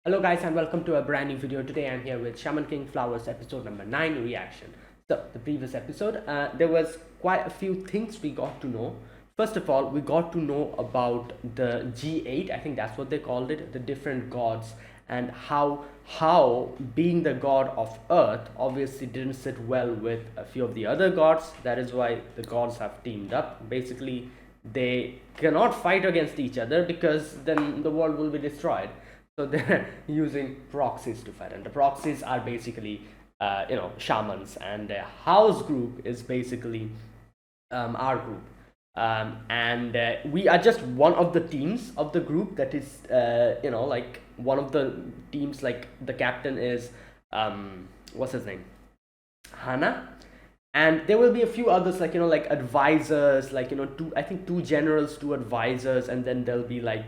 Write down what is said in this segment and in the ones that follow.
Hello guys and welcome to a brand new video. Today I'm here with Shaman King Flowers episode number 9 reaction. So the previous episode there was quite a few things we got to know. First of all, we got to know about the G8, I think that's what they called it, the different gods, and how being the god of earth obviously didn't sit well with a few of the other gods. That is why the gods have teamed up. Basically they cannot fight against each other because then the world will be destroyed, so they're using proxies to fight, and the proxies are basically shamans, and the house group is basically our group. And we are just one of the teams of the group that is like one of the teams. Like the captain is what's his name, Hana. And there will be a few others, like like advisors, like two, I think two generals, two advisors, and then there'll be like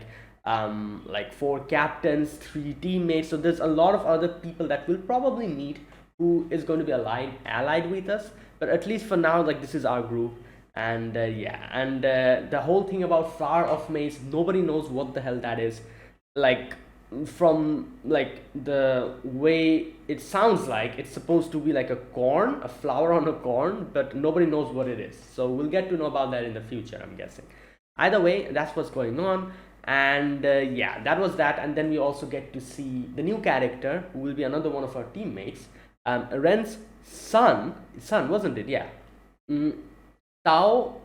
four captains, three teammates. So there's a lot of other people that we'll probably meet who is going to be allied with us. But at least for now, like, this is our group. And yeah, and the whole thing about flower of maize, nobody knows what the hell that is. Like, from like the way it sounds, like it's supposed to be like a corn, a flower on a corn, but nobody knows what it is. So we'll get to know about that in the future, I'm guessing. Either way, that's what's going on. And yeah, that was that. And then we also get to see the new character who will be another one of our teammates, Ren's son, wasn't it? Yeah. mm, Tao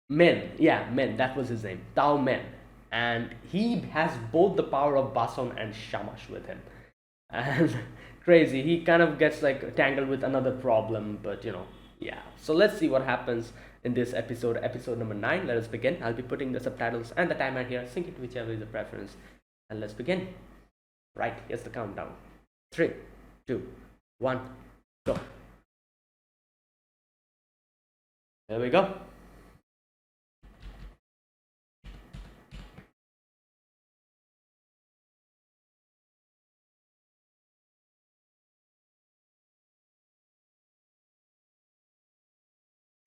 Men, yeah, Men, that was his name, Tao Men. And he has both the power of Bason and Shamash with him. And crazy, he kind of gets like tangled with another problem, but yeah. So let's see what happens in this episode number 9. Let us begin. I'll be putting the subtitles and the timer here, sync it whichever is the preference. And let's begin. Right, here's the countdown. 3, 2, 1, go. There we go.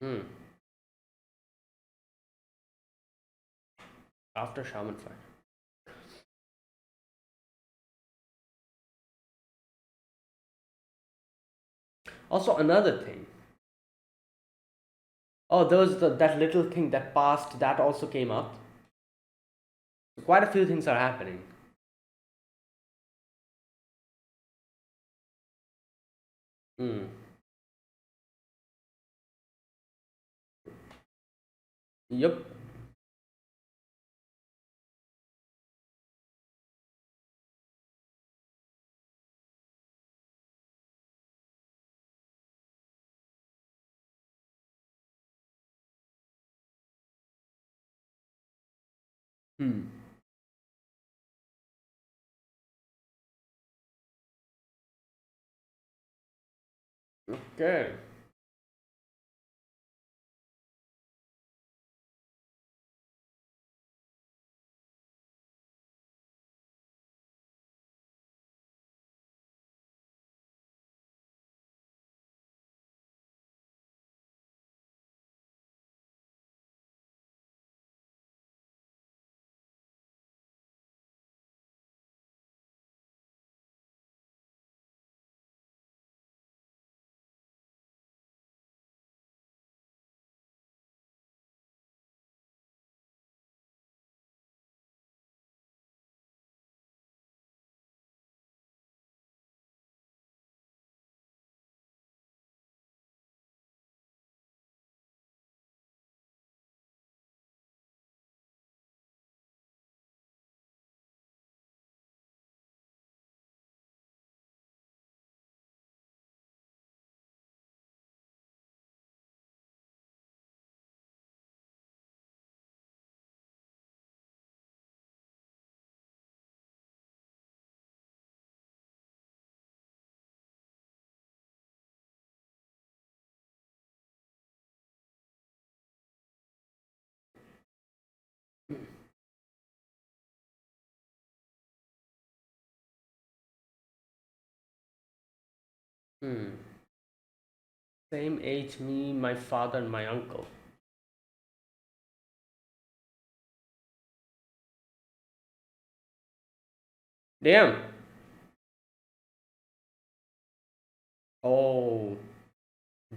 Hmm. After Shaman fight. Also, another thing. Oh, there was that little thing that passed, that also came up. Quite a few things are happening. Hmm. Yep. Hmm. Okay. Hmm. Same age, me, my father, and my uncle. Damn. Oh,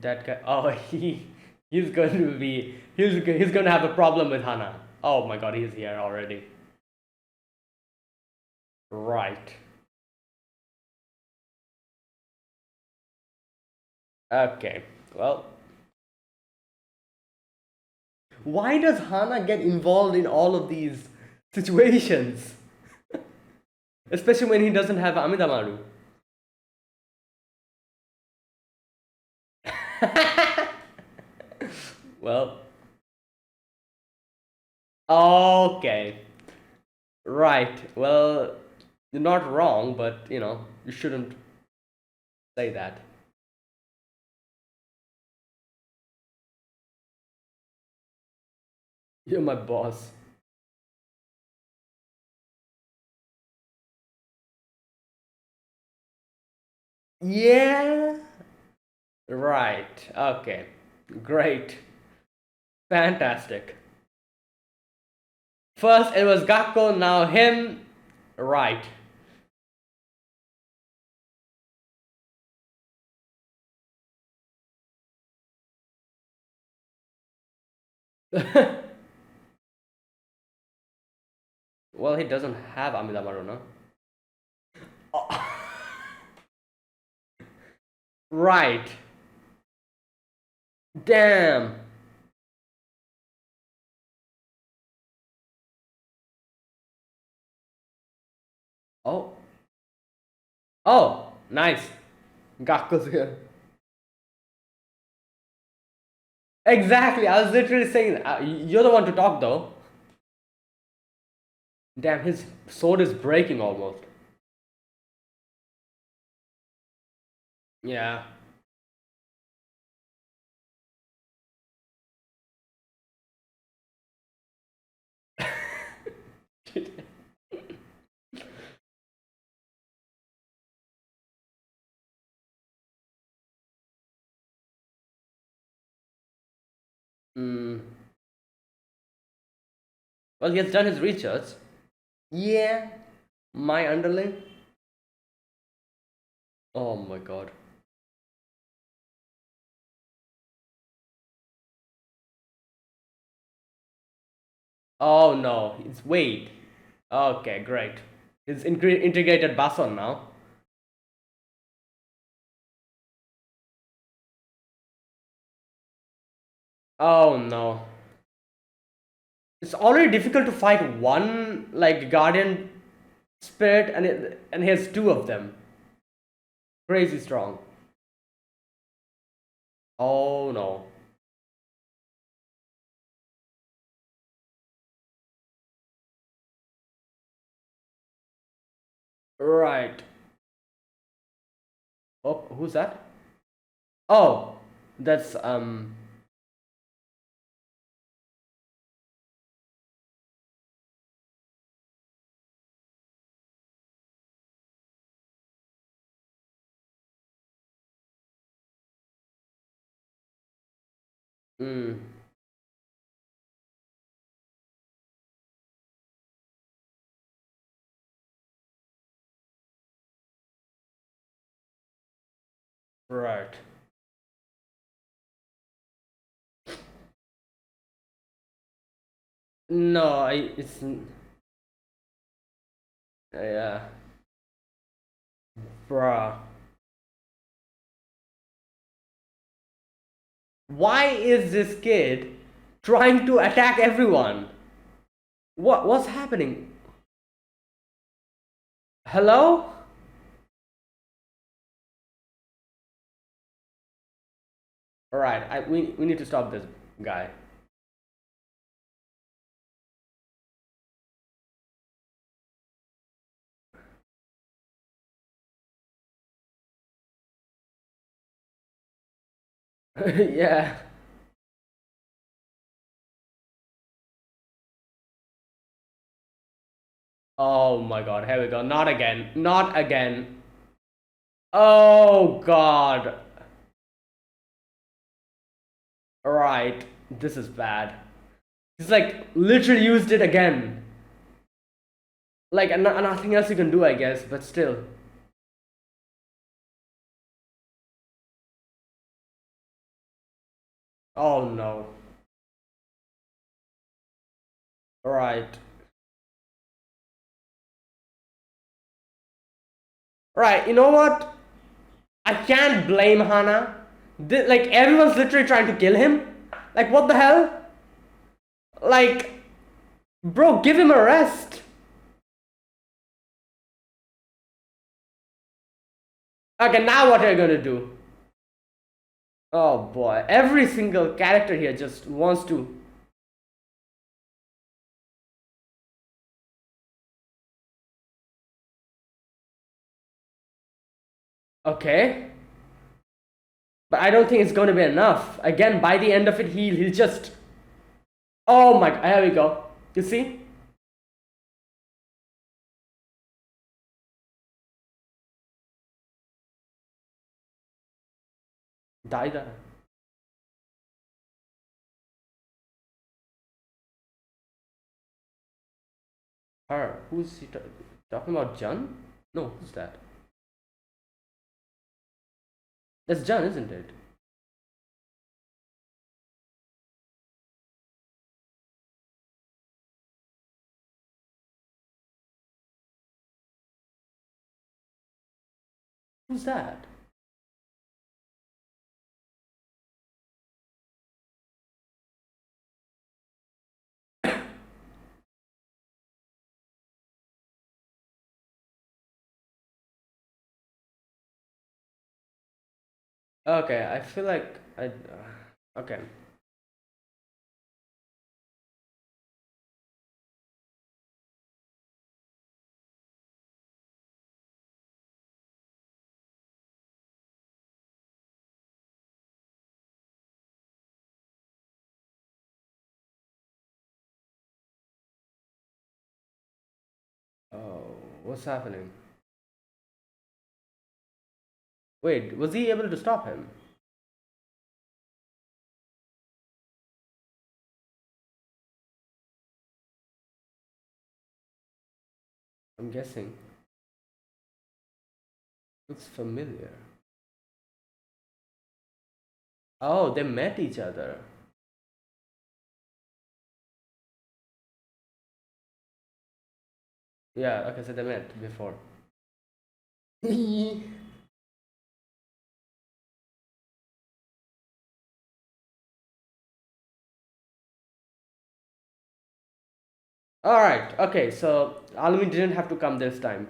that guy. Oh, he's going to be he's going to have a problem with Hana. Oh my God, he's here already. Right. Okay. Well, why does Hana get involved in all of these situations? Especially when he doesn't have Amidamaru. Well, okay. Right. Well, you're not wrong, but you shouldn't say that. You're my boss. Yeah. Right. Okay. Great. Fantastic. First it was Gakko, now him. Right. Well, he doesn't have Amidamaru, no? Oh, right. Damn. Oh. Oh, nice. Gakko's here. Exactly. I was literally saying that. You're the one to talk, though. Damn, his sword is breaking almost. Yeah. Mm. Well, he has done his research. Yeah. My underling. Oh my God. Oh no. It's wait. Okay, great. It's integrated Bason now. Oh no. It's already difficult to fight one like guardian spirit, and he has two of them. Crazy strong. Oh no. Right. Oh, who's that? Oh, that's mm, right. No, it's yeah, bruh. Why is this kid trying to attack everyone? What's happening? Hello? All right, we need to stop this guy. Yeah. Oh my God, here we go. Not again. Not again. Oh God. Right. This is bad. He's like literally used it again. Like, nothing else you can do, I guess, but still. Oh no. Right. Right, you know what? I can't blame Hana. Like, everyone's literally trying to kill him. Like, what the hell? Like, bro, give him a rest. Okay, now what are you gonna do? Oh boy, every single character here just wants to. Okay, but I don't think it's going to be enough. Again, by the end of it, he'll just. Oh my! Here we go. You see? Die there. Her. Who's he talking about? Jun? No, who's that? That's Jun, isn't it? Who's that? Okay, I feel like I. Okay. Oh, what's happening? Wait, was he able to stop him? I'm guessing. Looks familiar. Oh, they met each other. Yeah, okay, so they met before. Alright, okay, so Alumi didn't have to come this time.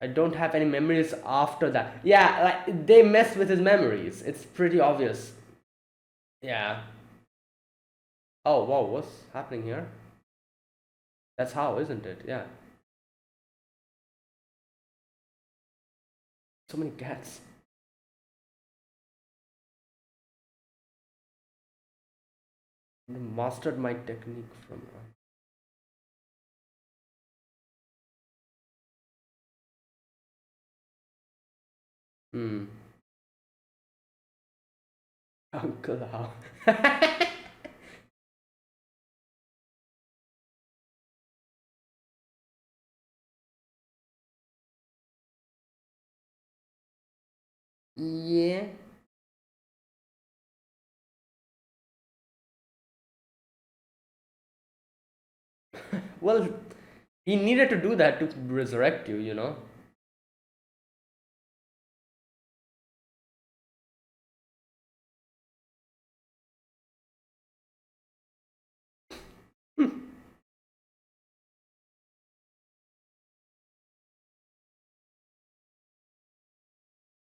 I don't have any memories after that. Yeah, like they messed with his memories. It's pretty obvious. Yeah. Oh, wow, what's happening here? That's how, isn't it? Yeah. So many cats. Mastered my technique from. Hmm. Uncle how? Yeah. Well, he needed to do that to resurrect you, you know?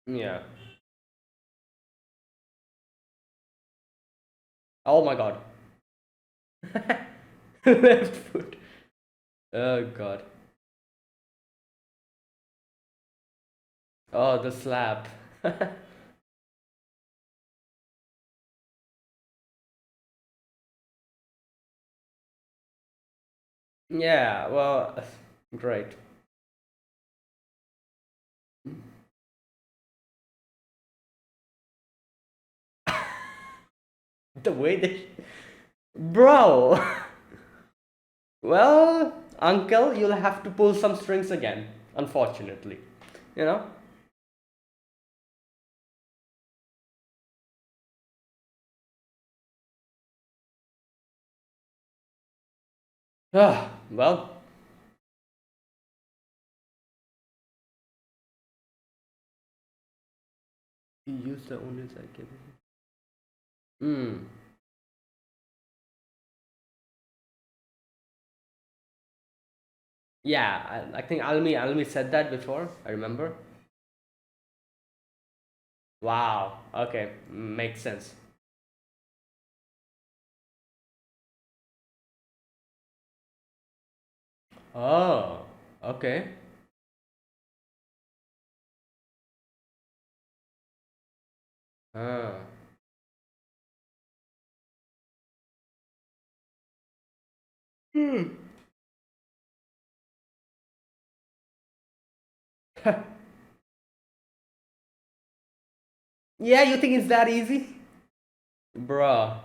Yeah. Oh my god. Left foot. Oh god. Oh, the slap. Yeah, well, great. The way they. Bro! Well, uncle, you'll have to pull some strings again, unfortunately. You know? Ah, well, you use the only side cable. Hmm. Yeah, I think Almi said that before, I remember. Wow, okay, makes sense. Oh, okay. Ah. Hmm. Yeah, you think it's that easy? Bruh.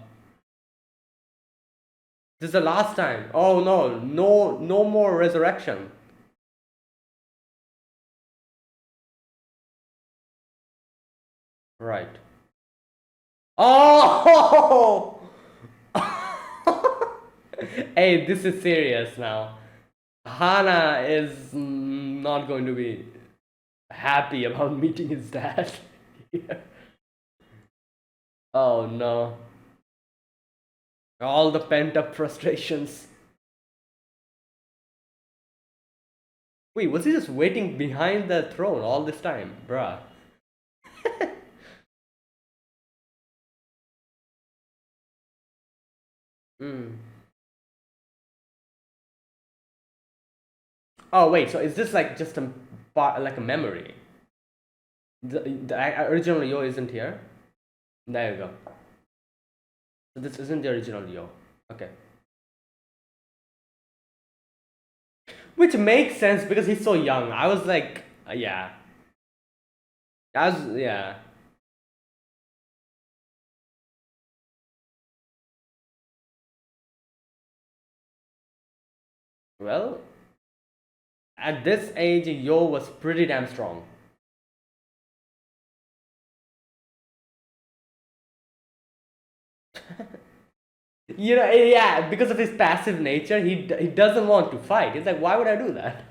This is the last time. Oh no, no more resurrection. Right. Oh! Hey, this is serious now. Hana is not going to be happy about meeting his dad. Oh no. All the pent up frustrations. Wait, was he just waiting behind the throne all this time? Bruh. Mm. Oh wait, so is this like just a like a memory? The original Yo isn't here. There you go. So this isn't the original Yo. Okay. Which makes sense because he's so young. I was like, yeah. Yeah. Well, at this age, Yo was pretty damn strong. You know, yeah, because of his passive nature, he doesn't want to fight. He's like, why would I do that?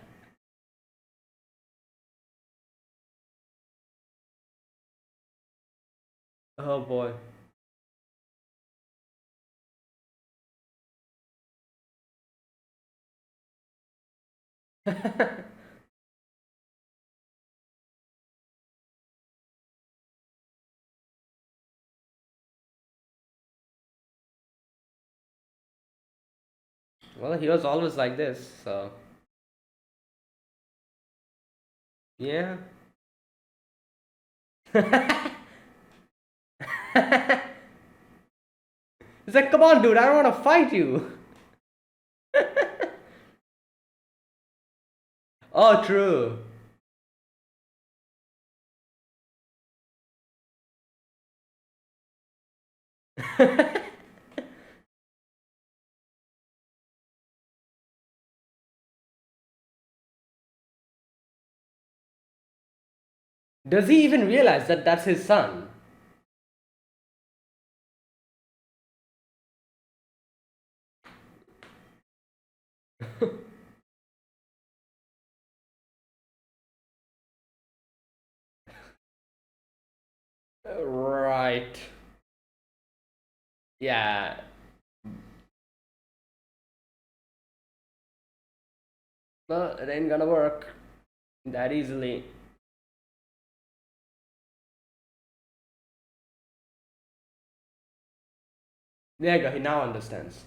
Oh boy. Well, he was always like this, so yeah. He's like, come on, dude, I don't want to fight you. Oh, true. Does he even realize that that's his son? Right. Yeah. Well, it ain't gonna work that easily. There you go, he now understands.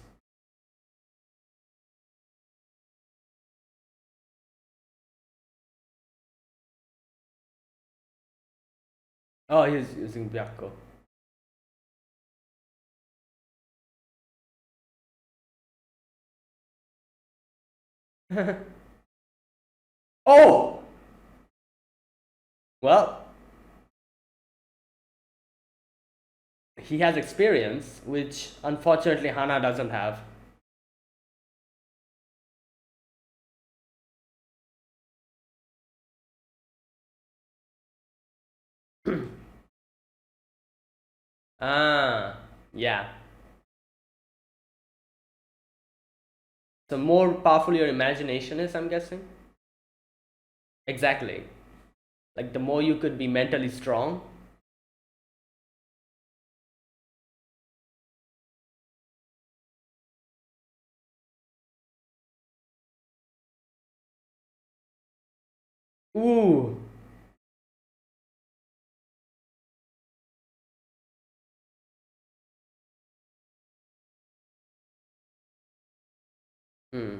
Oh, he's using Byakko. Oh, well, he has experience, which unfortunately Hana doesn't have. Ah, yeah. The more powerful your imagination is, I'm guessing. Exactly. Like the more you could be mentally strong. Ooh. Hmm.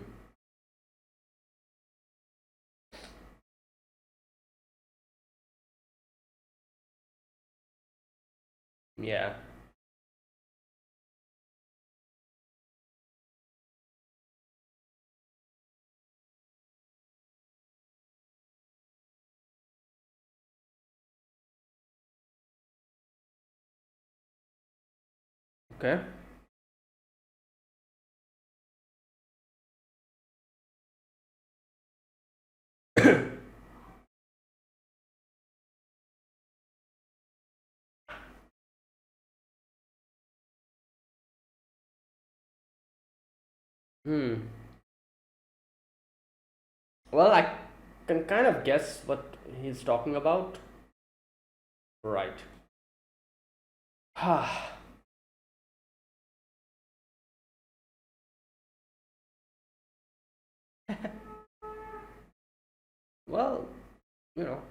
Yeah. Okay. Hmm. Well, I can kind of guess what he's talking about. Right. Well, you know.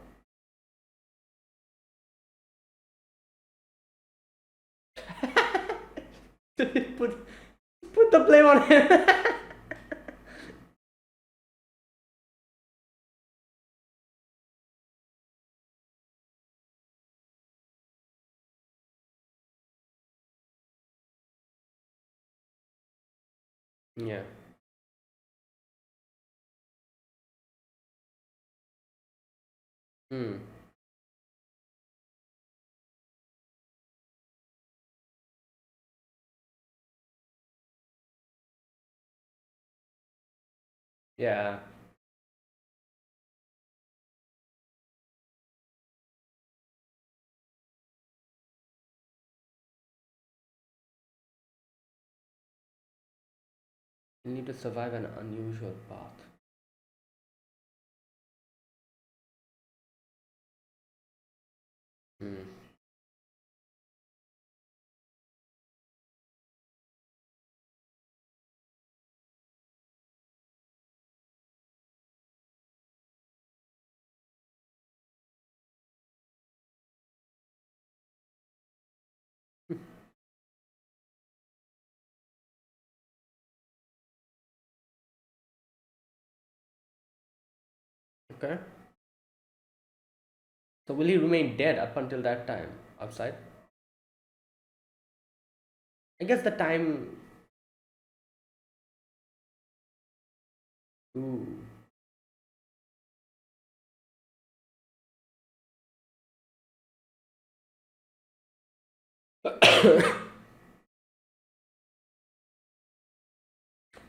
put put the blame on him. Yeah. Hmm. Yeah. You need to survive an unusual path. Hmm. Okay. So will he remain dead up until that time outside? I guess the time. Ooh.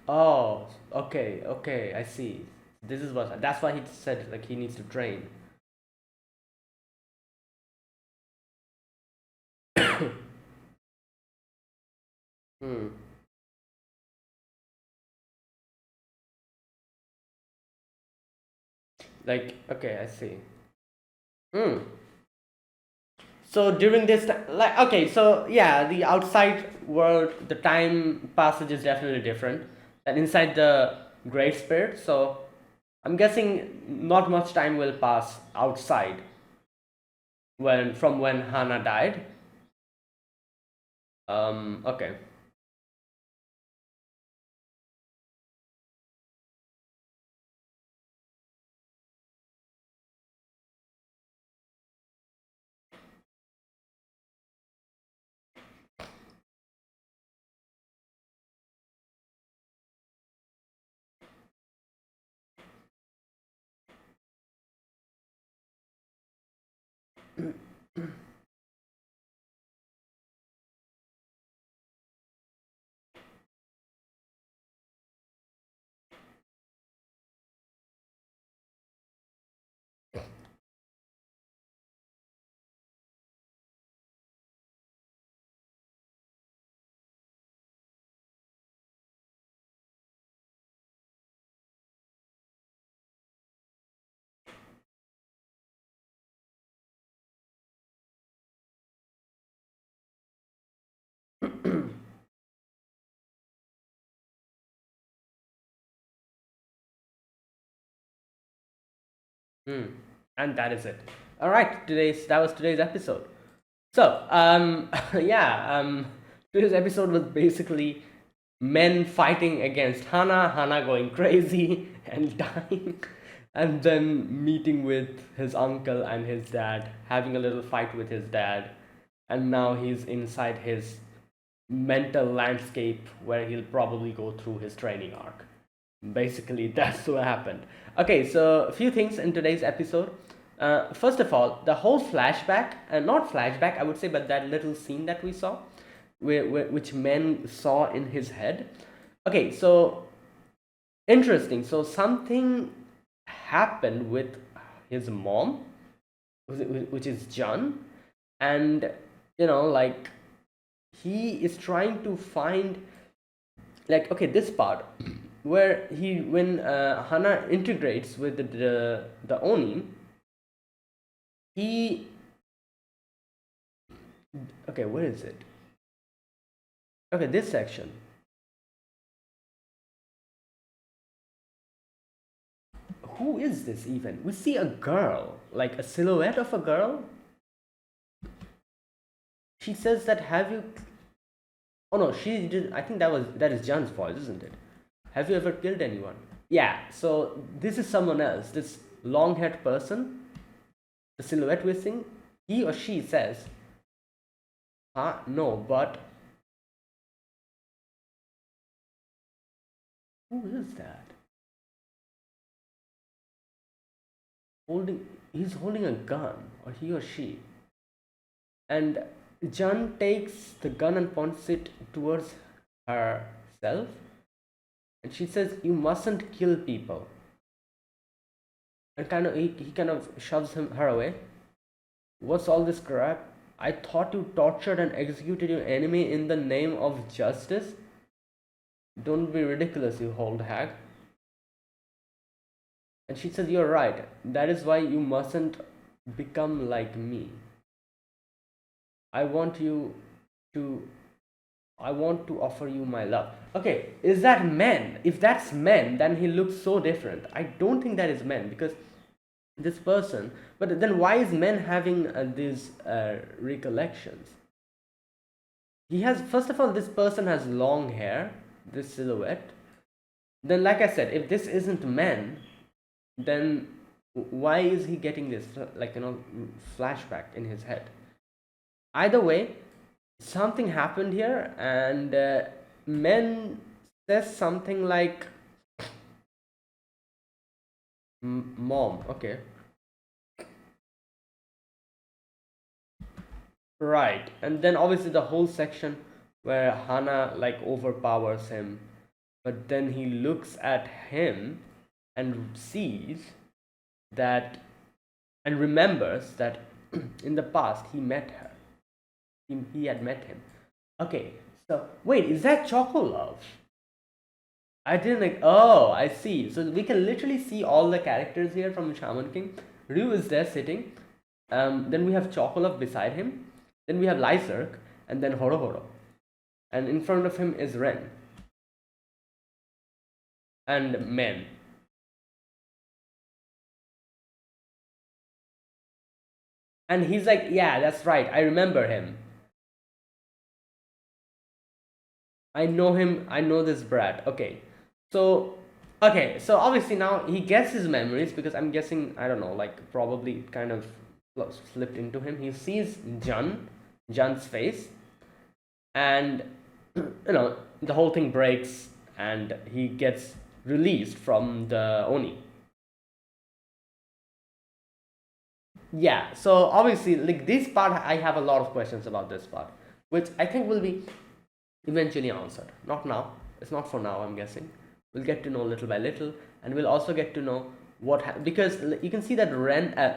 Oh, okay, okay, I see. This is what that's why he said like he needs to train. Hmm. Like okay, I see. Hmm. So during this time, like okay, so yeah, the outside world, the time passage is definitely different than inside the Great Spirit. So I'm guessing not much time will pass outside when Hana died. Okay. Hmm. And that is it. All right, that was today's episode. So, yeah, today's episode was basically men fighting against Hana, Hana going crazy and dying, and then meeting with his uncle and his dad, having a little fight with his dad, and now he's inside his mental landscape where he'll probably go through his training arc. Basically, that's what happened. Okay, so a few things in today's episode. First of all, the whole flashback, not flashback, I would say, but that little scene that we saw, which men saw in his head. Okay, so interesting. So something happened with his mom, which is John, and like he is trying to find, like, okay, this part where he when Hana integrates with the Oni, he okay, where is it? Okay, this section. Who is this even? We see a girl, like a silhouette of a girl. She says that, have you? Oh no, she did. I think that is John's voice, isn't it? Have you ever killed anyone? Yeah. So this is someone else. This long-haired person, the silhouette we're seeing. He or she says, "Huh? No, but who is that? He's holding a gun, or he or she." And John takes the gun and points it towards herself, and she says, "You mustn't kill people." And he kind of shoves her away. What's all this crap? I thought you tortured and executed your enemy in the name of justice. Don't be ridiculous, you old hag. And she says, you're right. That is why you mustn't become like me. I want you to I want to offer you my love. Okay, is that men? If that's men, then he looks so different. I don't think that is men, because this person. But then why is men having these recollections? He has, first of all, this person has long hair, this silhouette. Then, like I said, if this isn't men, then why is he getting this, like, flashback in his head? Either way, something happened here, and men says something like mom. Okay, right. And then obviously the whole section where Hana like overpowers him, but then he looks at him and sees that, and remembers that in the past he met her. He had met him. Okay, so wait, is that Choco Love? I didn't like. Oh, I see. So we can literally see all the characters here from Shaman King. Ryu is there sitting. Then we have Chocolove beside him. Then we have Lyserk, and then Horo. And in front of him is Ren and Men. And he's like, yeah, that's right. I remember him. I know him. I know this brat. So obviously now he gets his memories, because I'm guessing, I don't know, like probably it kind of slipped into him. He sees Jun's face, and the whole thing breaks, and he gets released from the Oni. Yeah, so obviously, like this part, I have a lot of questions about this part, which I think will be eventually answered. Not now. It's not for now, I'm guessing. We'll get to know little by little, and we'll also get to know because you can see that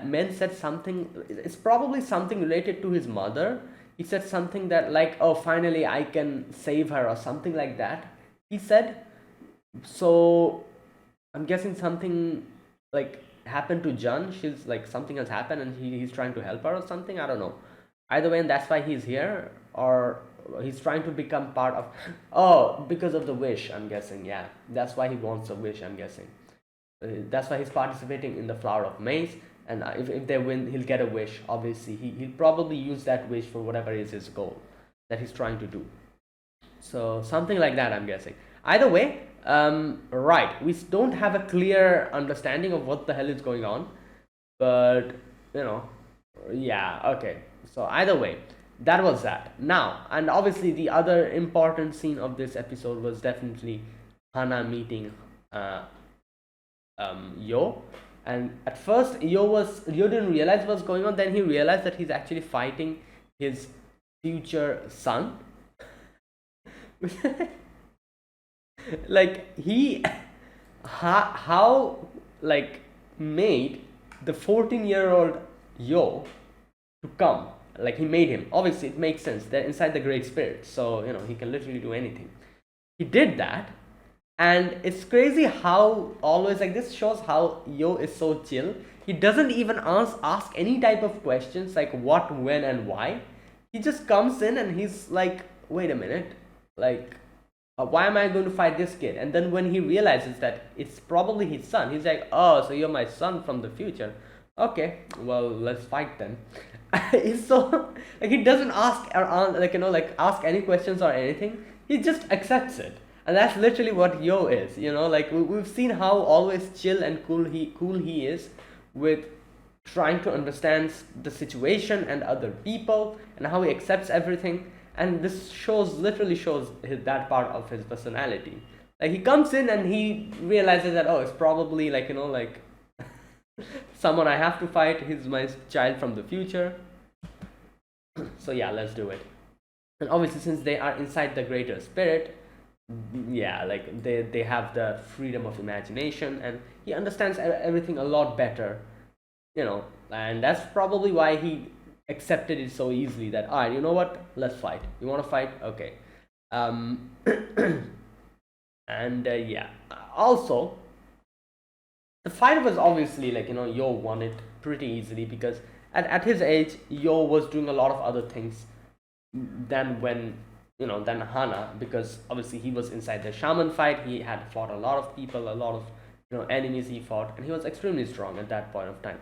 Men said something. It's probably something related to his mother. He said something that like, "Oh, finally I can save her" or something like that. He said so. I'm guessing something like happened to John. She's like something has happened, and he's trying to help her or something. I don't know. Either way, and that's why he's here, or he's trying to become part of. Oh, because of the wish. I'm guessing. Yeah, that's why he wants a wish. I'm guessing. That's why he's participating in the Flower of Maze. And if they win, he'll get a wish. Obviously, he'll probably use that wish for whatever is his goal that he's trying to do. So something like that, I'm guessing. Either way, right, we don't have a clear understanding of what the hell is going on, but you know, yeah, okay. So either way, that was that. Now, and obviously, the other important scene of this episode was definitely Hannah meeting uh, Yo. And at first, Yo didn't realize what's going on. Then he realized that he's actually fighting his future son. Like he how like made the 14-year-old Yo to come. Like he made him. Obviously, it makes sense. They're inside the Great Spirit, so he can literally do anything. He did that, and it's crazy how always like this shows how Yo is so chill. He doesn't even ask any type of questions like what, when, and why. He just comes in and he's like, wait a minute, like why am I going to fight this kid? And then when he realizes that it's probably his son, he's like, oh, so you're my son from the future. Okay, well, let's fight then. He's so like he doesn't ask or like like ask any questions or anything. He just accepts it, and that's literally what Yo is. Like we've seen how always chill and cool he is with trying to understand the situation and other people and how he accepts everything. And this literally shows that part of his personality. Like he comes in and he realizes that, oh, it's probably like like someone I have to fight. He's my child from the future. So yeah, let's do it. And obviously, since they are inside the greater spirit, yeah, like they have the freedom of imagination, and he understands everything a lot better. And that's probably why he accepted it so easily. That, all right, you know what, let's fight. You want to fight? Okay. um and yeah, also the fight was obviously like Yo won it pretty easily, because at his age Yo was doing a lot of other things than when than Hana, because obviously he was inside the Shaman fight. He had fought a lot of people, a lot of enemies he fought, and he was extremely strong at that point of time.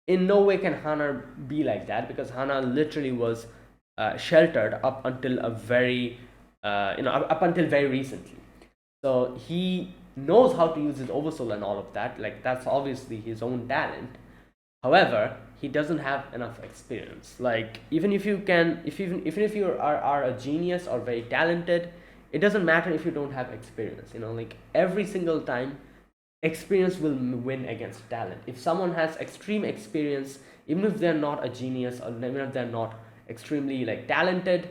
In no way can Hana be like that, because Hana literally was sheltered up until a very up until very recently. So he knows how to use his oversoul and all of that. Like that's obviously his own talent. However, he doesn't have enough experience. Like even if you can, even if you are a genius or very talented, it doesn't matter if you don't have experience. Like every single time, experience will win against talent. If someone has extreme experience, even if they're not a genius or even if they're not extremely like talented,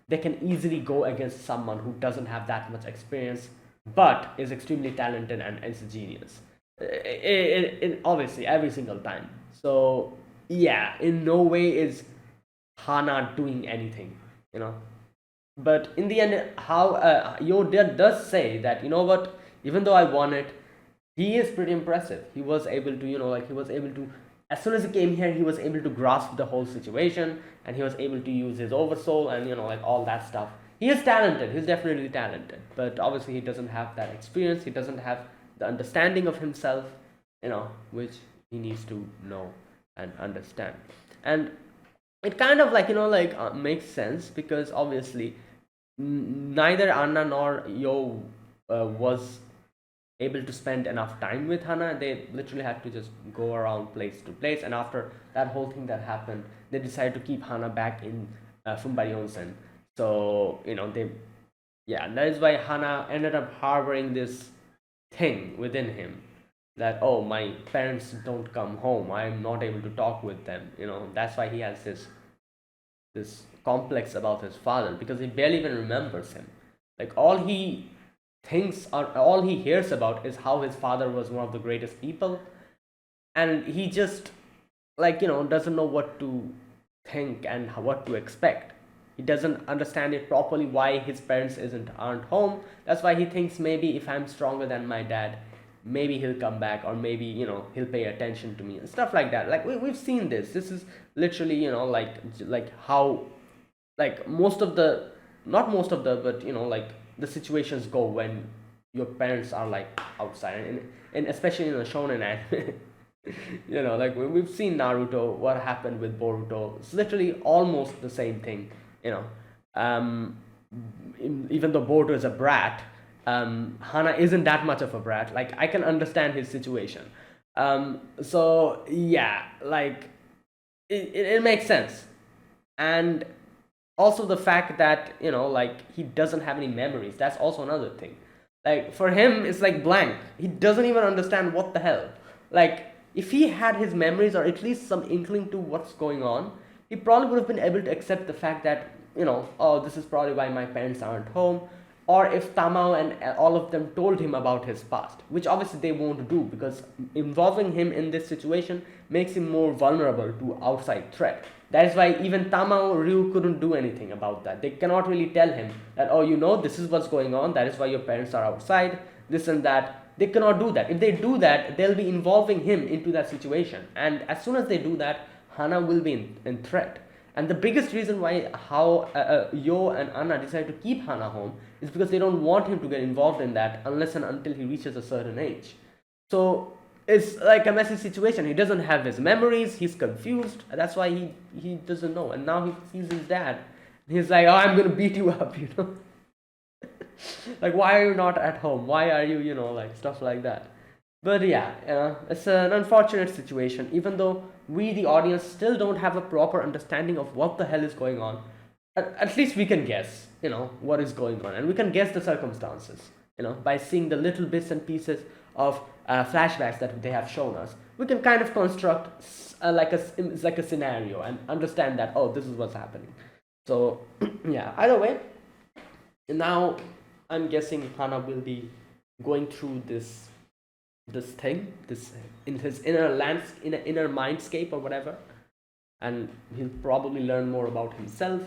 they can easily go against someone who doesn't have that much experience but is extremely talented and is a genius. Obviously every single time. So yeah, in no way is Hana doing anything, you know. But in the end, how Yoda does say that, you know what, even though I won it, he is pretty impressive. He was able to, he was able to, as soon as he came here, he was able to grasp the whole situation, and he was able to use his oversoul and, like all that stuff. He is talented. He's definitely talented. But obviously, he doesn't have that experience. He doesn't have the understanding of himself, which he needs to know and understand. And it kind of like, makes sense, because obviously, neither Anna nor Yo was able to spend enough time with Hana. They literally had to just go around place to place, and after that whole thing that happened, they decided to keep Hana back in Fumbari Onsen. So that is why Hana ended up harboring this thing within him, that, oh, my parents don't come home, I'm not able to talk with them. That's why he has this complex about his father, because he barely even remembers him. Like, all he thinks or all he hears about is how his father was one of the greatest people, and he just, like, doesn't know what to think and what to expect. He doesn't understand it properly why his parents isn't aren't home. That's why he thinks, maybe if I'm stronger than my dad, maybe he'll come back, or maybe, he'll pay attention to me and stuff like that. Like, we've seen this is literally, like how, like, most of the, not most of the, but, like, the situations go when your parents are, like, outside, and especially in the shonen anime. Like, we've seen Naruto, what happened with Boruto. It's literally almost the same thing. you know um Even though Boruto is a brat, Hana isn't that much of a brat. Like, I can understand his situation. So yeah, like, it makes sense. And also the fact that, like, he doesn't have any memories, that's also another thing. Like, for him, it's like blank. He doesn't even understand what the hell. Like, if he had his memories, or at least some inkling to what's going on, he probably would have been able to accept the fact that, oh, this is probably why my parents aren't home. Or if Tamao and all of them told him about his past, which obviously they won't do, because involving him in this situation makes him more vulnerable to outside threat. That is why even Tamao or Ryu couldn't do anything about that. They cannot really tell him that, oh, this is what's going on, that is why your parents are outside, this and that. They cannot do that. If they do that, they'll be involving him into that situation. And as soon as they do that, Hana will be in threat. And the biggest reason why Yo and Anna decide to keep Hana home is because they don't want him to get involved in that unless and until he reaches a certain age. So it's like a messy situation. He doesn't have his memories, he's confused, that's why he doesn't know. And now he sees his dad. He's like, oh, I'm gonna beat you up. Like, why are you not at home? Why are you, like, stuff like that. But yeah, it's an unfortunate situation. Even though we, the audience, still don't have a proper understanding of what the hell is going on, at least we can guess, what is going on. And we can guess the circumstances, by seeing the little bits and pieces of flashbacks that they have shown us. We can kind of construct like a scenario and understand that, oh, this is what's happening. So yeah, either way, now I'm guessing Hana will be going through this thing, this in his inner mindscape or whatever, and he'll probably learn more about himself.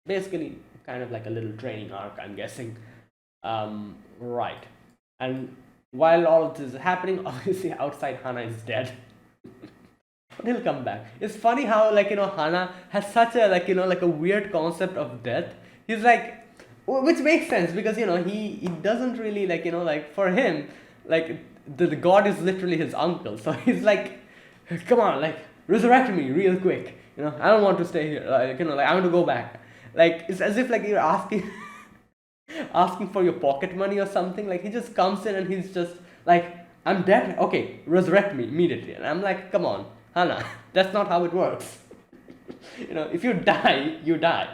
Basically, kind of like a little training arc, I'm guessing. Right. And while all of this is happening, obviously outside Hana is dead. But he'll come back. It's funny how, like, Hana has such a, like, like a weird concept of death. He's like, which makes sense, because he doesn't really, like, like, for him, like, the god is literally his uncle. So he's like, come on, like, resurrect me real quick. I don't want to stay here. Like, like, I want to go back. Like, it's as if, like, you're asking asking for your pocket money or something. Like, he just comes in and he's just like, I'm dead, okay, resurrect me immediately. And I'm like, come on, Hana, that's not how it works. If you die, you die.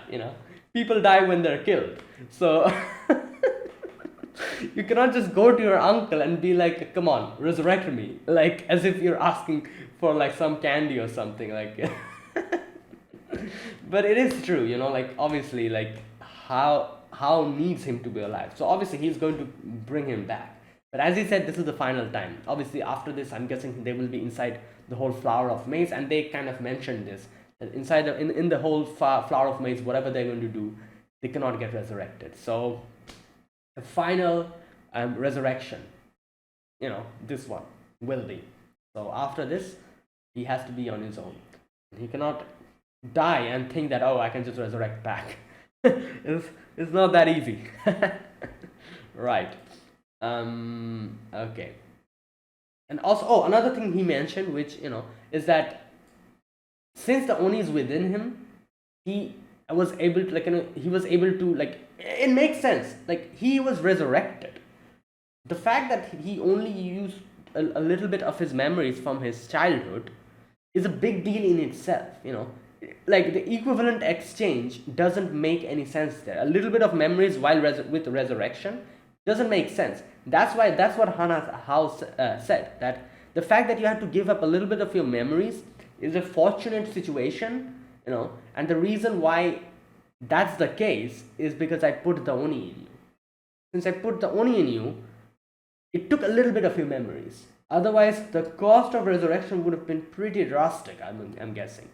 People die when they're killed. So you cannot just go to your uncle and be like, come on, resurrect me, like, as if you're asking for, like, some candy or something, like. But it is true, like, obviously, like, how needs him to be alive. So obviously he's going to bring him back. But as he said, this is the final time. Obviously after this, I'm guessing they will be inside the whole flower of maze, and they kind of mentioned this, that inside in the whole flower of maze, whatever they're going to do, they cannot get resurrected. So the final resurrection, this one will be. So after this, he has to be on his own. He cannot die and think that, oh, I can just resurrect back. It's not that easy. Right. Okay. And also, oh, another thing he mentioned, which, is that since the Oni is within him, he was able to, like, he was able to, like, it makes sense. Like, he was resurrected. The fact that he only used a little bit of his memories from his childhood is a big deal in itself, Like, the equivalent exchange doesn't make any sense there. A little bit of memories while with resurrection doesn't make sense. That's what Hana's house said, that The fact that you have to give up a little bit of your memories is a fortunate situation, and the reason why that's the case is because I put the Oni in you. Since I put the Oni in you, it took a little bit of your memories. Otherwise, the cost of resurrection would have been pretty drastic, I'm guessing.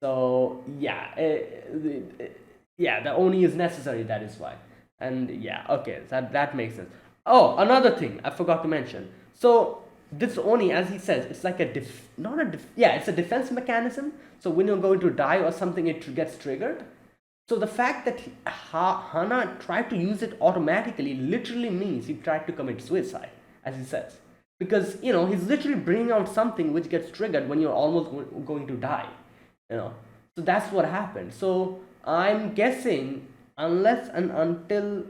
So, yeah, the Oni is necessary, that is why. And yeah, okay, that makes sense. Oh, another thing I forgot to mention. So, this Oni, as he says, it's like it's a defense mechanism. So, when you're going to die or something, it gets triggered. So the fact that Hana tried to use it automatically literally means he tried to commit suicide, as he says. Because, he's literally bringing out something which gets triggered when you're almost going to die, So that's what happened. So I'm guessing, unless and until,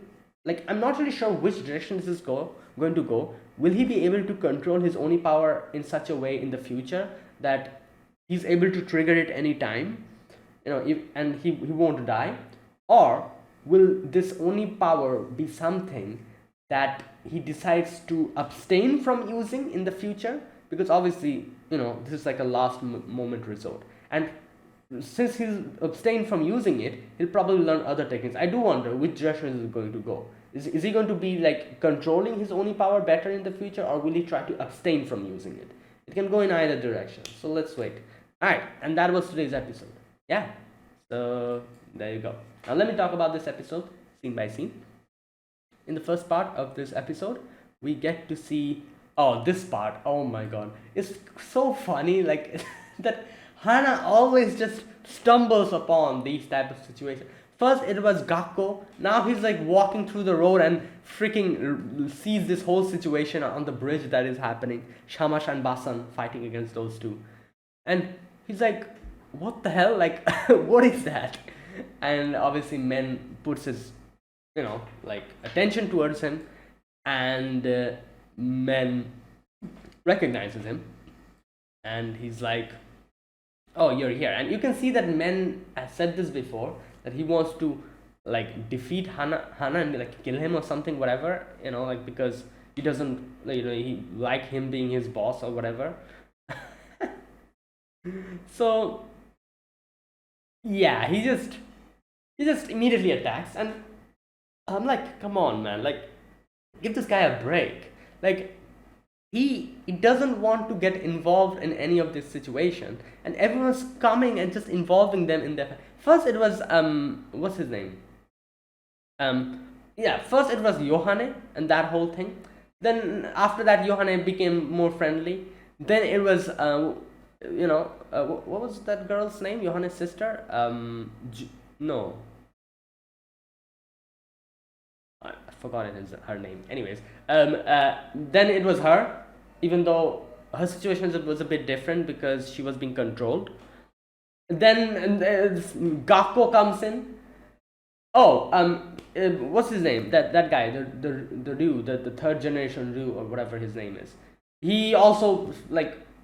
I'm not really sure which direction this is going to go, will he be able to control his Oni power in such a way in the future that he's able to trigger it anytime? And he won't die, or will this Oni power be something that he decides to abstain from using in the future? Because obviously, this is like a last moment resort, and since he'll abstain from using it, he'll probably learn other techniques. I do wonder which direction is it going to go. Is he going to be like controlling his Oni power better in the future, or will he try to abstain from using it? It can go in either direction, so let's wait. Alright, and that was today's episode. Yeah, so there you go. Now let me talk about this episode scene by scene. In the first part of this episode, we get to see, this part, oh my god, it's so funny, like that Hana always just stumbles upon these type of situations. First it was Gakko, now he's like walking through the road and freaking sees this whole situation on the bridge that is happening. Shamash and Basan fighting against those two. And he's like, what the hell, like what is that? And obviously Men puts his attention towards him, and Men recognizes him, and he's like, oh, you're here. And you can see that Men has said this before, that he wants to defeat Hana and kill him or something, whatever, because he doesn't he like him being his boss or whatever. So yeah, he just immediately attacks, and I'm like, come on, man, give this guy a break. He doesn't want to get involved in any of this situation, and everyone's coming and just involving them in their. First it was what's his name? First it was Yohane and that whole thing. Then after that, Yohane became more friendly. Then it was what was that girl's name? Yohane's sister? No, I forgot her name. Anyways, then it was her, even though her situation was a bit different because she was being controlled. Then Gakko comes in. What's his name? That guy, the Ryu, the third generation Ryu or whatever his name is. He also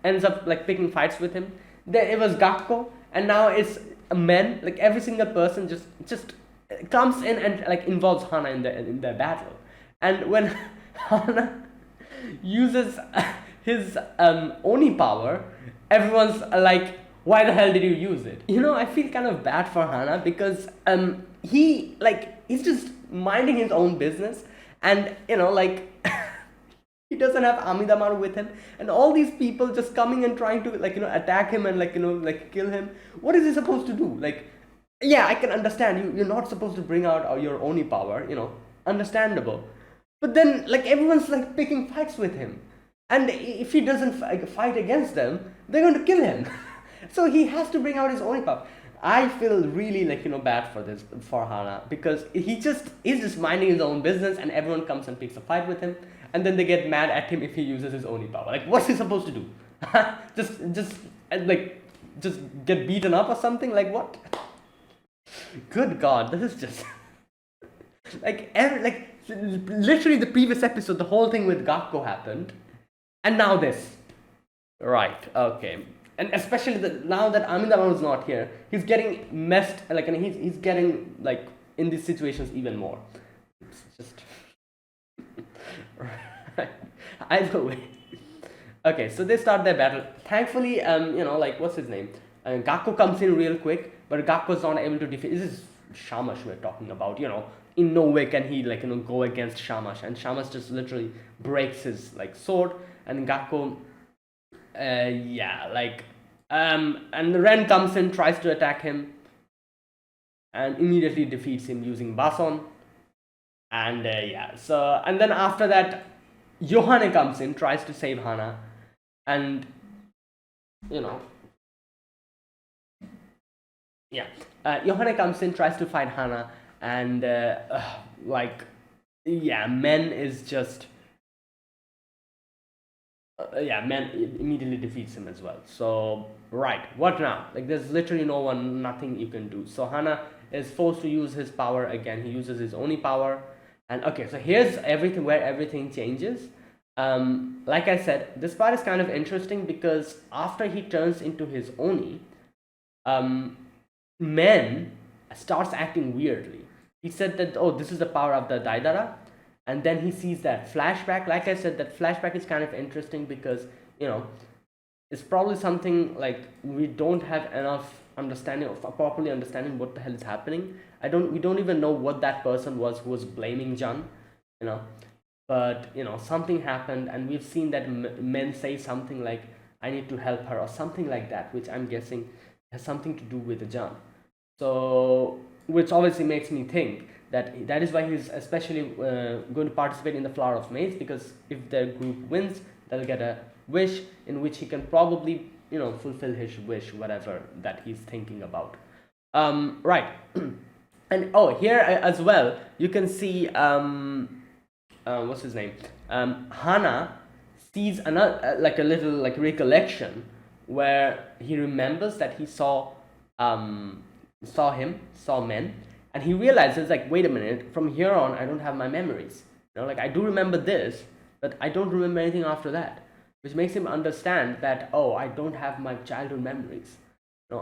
ends up picking fights with him. Then it was Gakko, and now it's Men. Every single person just comes in and involves Hana in their battle. And when Hana uses his Oni power, everyone's like, why the hell did you use it? I feel kind of bad for Hana because he's just minding his own business, and he doesn't have Amidamaru with him, and all these people just coming and trying to attack him and kill him. What is he supposed to do? Yeah, I can understand you're not supposed to bring out your Oni power, understandable. But then everyone's picking fights with him, and if he doesn't fight against them, they're going to kill him. So he has to bring out his Oni power. I feel really bad for Hana, because he's just minding his own business, and everyone comes and picks a fight with him, and then they get mad at him if he uses his Oni power. What's he supposed to do? just get beaten up or something? What? Good God, this is just literally the previous episode, the whole thing with Gakko happened, and now this. Right, okay. And especially now that Amidamaru is not here, he's getting messed, and he's getting in these situations even more. It's just right. Either way, Okay, so they start their battle. Thankfully, like what's his name? Gakko comes in real quick, but Gakko's not able to defeat. This is Shamash we're talking about. In no way can he go against Shamash, and Shamash just literally breaks his sword, and Gakko, yeah, and Ren comes in, tries to attack him, and immediately defeats him using Bason. And yeah, so and then after that, Yohane comes in, tries to save Hana, and you know yeah, Yohane comes in, tries to fight Hana, and like yeah, Men is just yeah, Men immediately defeats him as well. So right, what now? Like there's literally nothing you can do. So Hana is forced to use his power again. He uses his Oni power, and okay, so here's everything where everything changes. Like I said, this part is kind of interesting because after he turns into his Oni, um, Men starts acting weirdly. He said that, oh, this is the power of the Daidara, and then he sees that flashback. Like I said, that flashback is kind of interesting because you know it's probably something like we don't have enough understanding of properly understanding what the hell is happening. We don't even know what that person was who was blaming John, you know. But something happened, and we've seen that Men say something like, "I need to help her" or something like that, which I'm guessing has something to do with John. So, which obviously makes me think that that is why he's especially going to participate in the Flower of Maize, because if their group wins, they'll get a wish in which he can probably fulfill his wish, whatever that he's thinking about. Right. And oh, here as well you can see what's his name, Hana sees another like a little like recollection where he remembers that he saw Men, and he realizes like, wait a minute, from here on I don't have my memories. Like I do remember this, but I don't remember anything after that, which makes him understand that, oh, I don't have my childhood memories.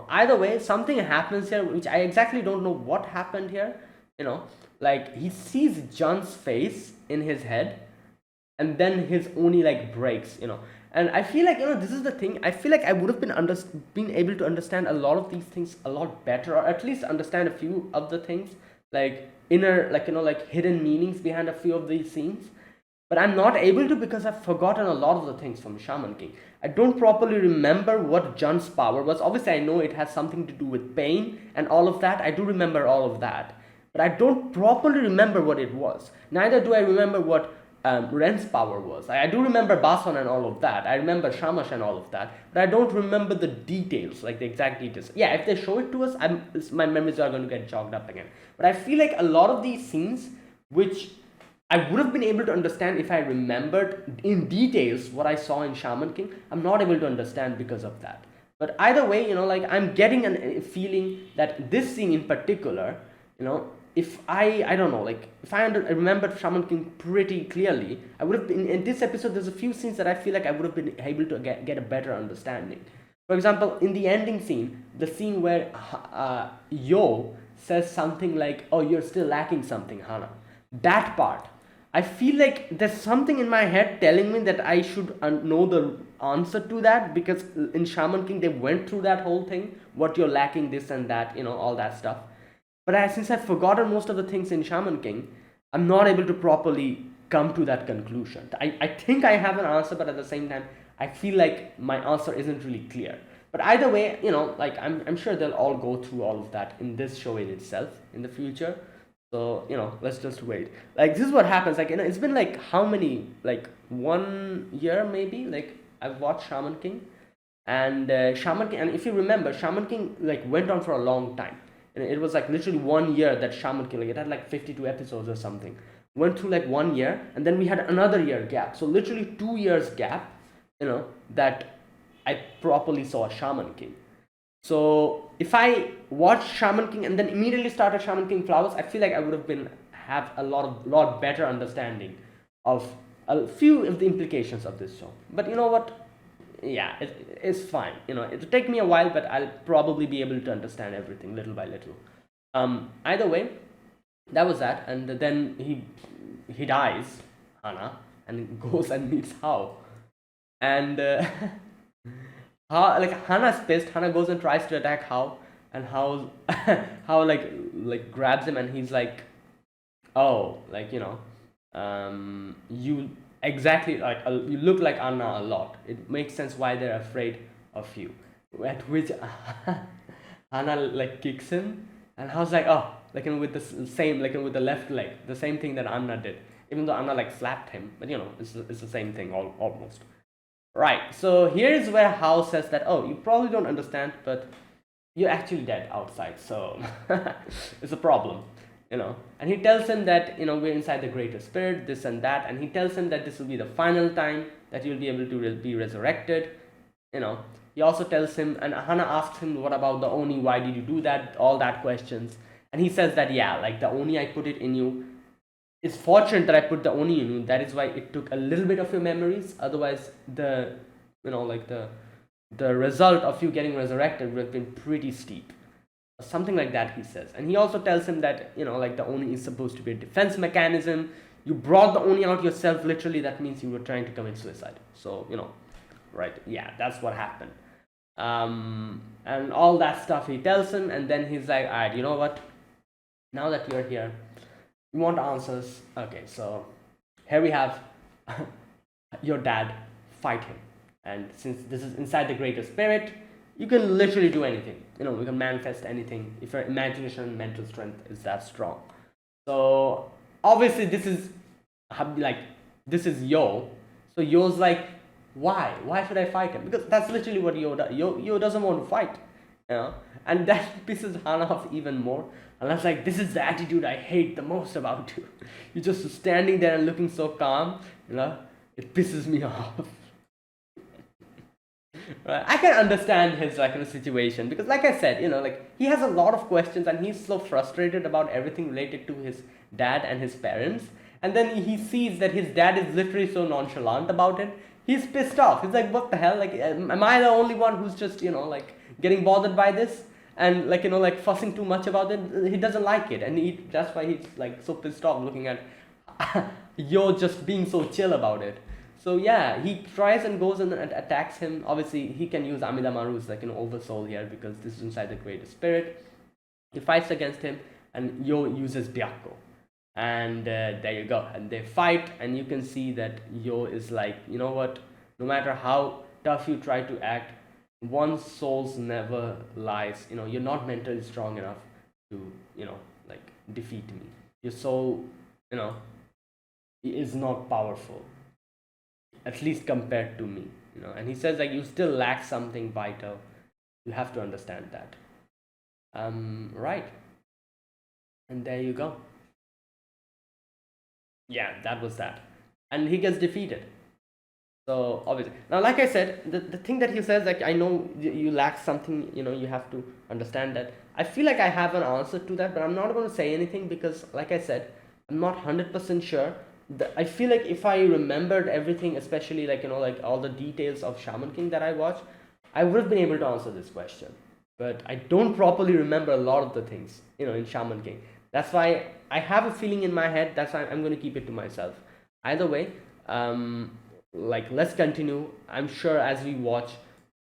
Either way, something happens here which I exactly don't know what happened here. you know like he sees John's face in his head, and then his Oni like breaks. And I feel like, this is the thing, I feel like I would have been able to understand a lot of these things a lot better, or at least understand a few of the things, like inner, like hidden meanings behind a few of these scenes. But I'm not able to because I've forgotten a lot of the things from Shaman King. I don't properly remember what John's power was. Obviously, I know it has something to do with pain and all of that. I do remember all of that. But I don't properly remember what it was. Neither do I remember what Ren's power was. I do remember Bason and all of that. I remember Shamash and all of that. But I don't remember the details, like the exact details. Yeah, if they show it to us, my memories are going to get jogged up again. But I feel like a lot of these scenes, which I would have been able to understand if I remembered in details what I saw in Shaman King, I'm not able to understand because of that. But either way, like I'm getting a feeling that this scene in particular, if I don't know, like if I remembered Shaman King pretty clearly, I would have been in this episode. There's a few scenes that I feel like I would have been able to get a better understanding. For example, in the ending scene, the scene where Yo says something like, "Oh, you're still lacking something, Hana." That part, I feel like there's something in my head telling me that I should know the answer to that, because in Shaman King they went through that whole thing, what you're lacking, this and that, all that stuff. But since I've forgotten most of the things in Shaman King, I'm not able to properly come to that conclusion. I think I have an answer, but at the same time, I feel like my answer isn't really clear. But either way, like I'm sure they'll all go through all of that in this show in itself in the future. So let's just wait. Like this is what happens. Like it's been like how many, like 1 year maybe. Like I've watched Shaman King, and Shaman King. And if you remember, Shaman King like went on for a long time. And it was like literally 1 year that Shaman King, like it had like 52 episodes or something. Went through like 1 year, and then we had another year gap. So literally 2 years gap. That I properly saw Shaman King. So if I watched Shaman King and then immediately started Shaman King Flowers, I feel like I would have a lot better understanding of a few of the implications of this show. But you know what? Yeah, it's fine. It'll take me a while, but I'll probably be able to understand everything little by little. Either way, that was that, and then he dies, Hana, and goes and meets Hao. And how, like, Hannah's pissed. Hannah goes and tries to attack How, and How How like grabs him, and he's like, oh, like, you exactly like, you look like Anna a lot. It makes sense why they're afraid of you. At which Anna like kicks him, and How's like, oh, like, with the same, like, with the left leg, the same thing that Anna did. Even though Anna like slapped him, but it's the same thing, almost. Right. So here's where How says that, oh, you probably don't understand, but you're actually dead outside, so it's a problem. And he tells him that, we're inside the greater spirit, this and that, and he tells him that this will be the final time that you'll be able to be resurrected. He also tells him, and Hannah asks him, what about the Oni? Why did you do that? All that questions. And he says that, yeah, like, the Oni, I put it in you. It's fortunate that I put the Oni in you. That is why it took a little bit of your memories. Otherwise, like the result of you getting resurrected would have been pretty steep. Something like that, he says. And he also tells him that, like, the Oni is supposed to be a defense mechanism. You brought the Oni out yourself, literally. That means you were trying to commit suicide. So, right, yeah, that's what happened. And all that stuff he tells him, and then he's like, all right, you know what? Now that you're here, you want answers. Okay, so here we have your dad, fight him. And since this is inside the greater spirit, you can literally do anything. You can manifest anything if your imagination and mental strength is that strong. So obviously this is like, this is Yo. So Yo's like, why should I fight him? Because that's literally what Yo does. Yo doesn't want to fight, and that pisses Hannah off even more. And I was like, this is the attitude I hate the most about you. You're just standing there and looking so calm. It pisses me off. Right. I can understand his situation, because, like I said, like, he has a lot of questions, and he's so frustrated about everything related to his dad and his parents. And then he sees that his dad is literally so nonchalant about it. He's pissed off. He's like, what the hell? Like, am I the only one who's just like getting bothered by this? And like, like, fussing too much about it. He doesn't like it, and that's why he's like so pissed off looking at Yo just being so chill about it. So yeah, he tries and goes and attacks him. Obviously, he can use Amida Maru's like an oversoul here, because this is inside the greater spirit. He fights against him, and Yo uses Byakko. And there you go. And they fight, and you can see that Yo is like, you know what? No matter how tough you try to act, one's soul's never lies. You're not mentally strong enough to, like, defeat me. Your soul, is not powerful, at least compared to me. And he says, like, you still lack something vital. You have to understand that. Right. And there you go. Yeah, that was that. And he gets defeated. So obviously, now, like I said, the thing that he says, like, I know you lack something, you have to understand that. I feel like I have an answer to that, but I'm not going to say anything, because, like I said, I'm not 100% sure. I feel like if I remembered everything, especially like, like, all the details of Shaman King that I watched, I would have been able to answer this question. But I don't properly remember a lot of the things, in Shaman King. That's why I have a feeling in my head. That's why I'm going to keep it to myself. Either way, like, let's continue. I'm sure as we watch,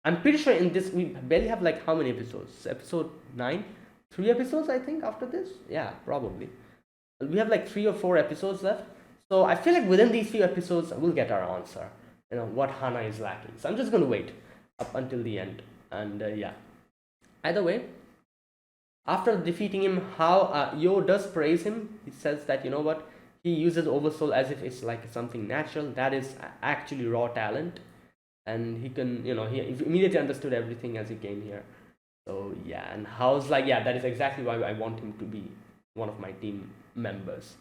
I'm pretty sure in this we barely have like how many episodes? Episode 9? 3 episodes, I think, after this? Yeah, probably. We have like 3 or 4 episodes left. So I feel like within these few episodes, we'll get our answer. What Hannah is lacking. So I'm just going to wait up until the end. And yeah. Either way, after defeating him, How Yo does praise him. He says that, you know what, he uses Oversoul as if it's like something natural. That is actually raw talent. And he can, he immediately understood everything as he came here. So yeah, and How's like, yeah, that is exactly why I want him to be one of my team members.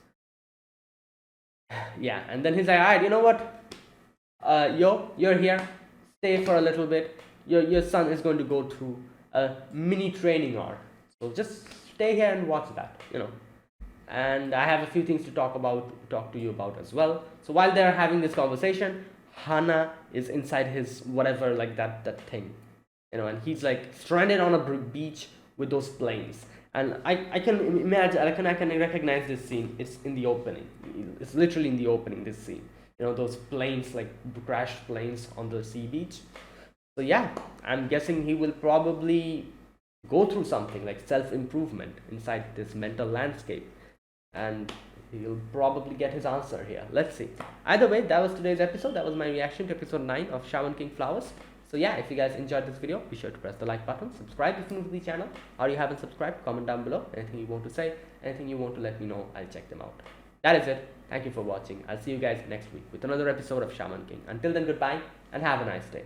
Yeah, and then he's like, all right, you know what, Yo, you're here, stay for a little bit. Your son is going to go through a mini training arc, so just stay here and watch that. And I have a few things to talk to you about as well. So while they're having this conversation, Hana is inside his whatever, like that thing, and he's like stranded on a beach with those planes. And I can imagine, I can recognize this scene. It's in the opening. It's literally in the opening, this scene. those planes, like crashed planes on the sea beach. So yeah, I'm guessing he will probably go through something like self improvement inside this mental landscape, and he'll probably get his answer here. Let's see. Either way, that was today's episode. That was my reaction to episode 9 of Shaman King Flowers. So yeah, if you guys enjoyed this video, be sure to press the like button, subscribe if you're new to the channel, or you haven't subscribed, comment down below anything you want to say, anything you want to let me know. I'll check them out. That is it. Thank you for watching. I'll see you guys next week with another episode of Shaman King. Until then, goodbye and have a nice day.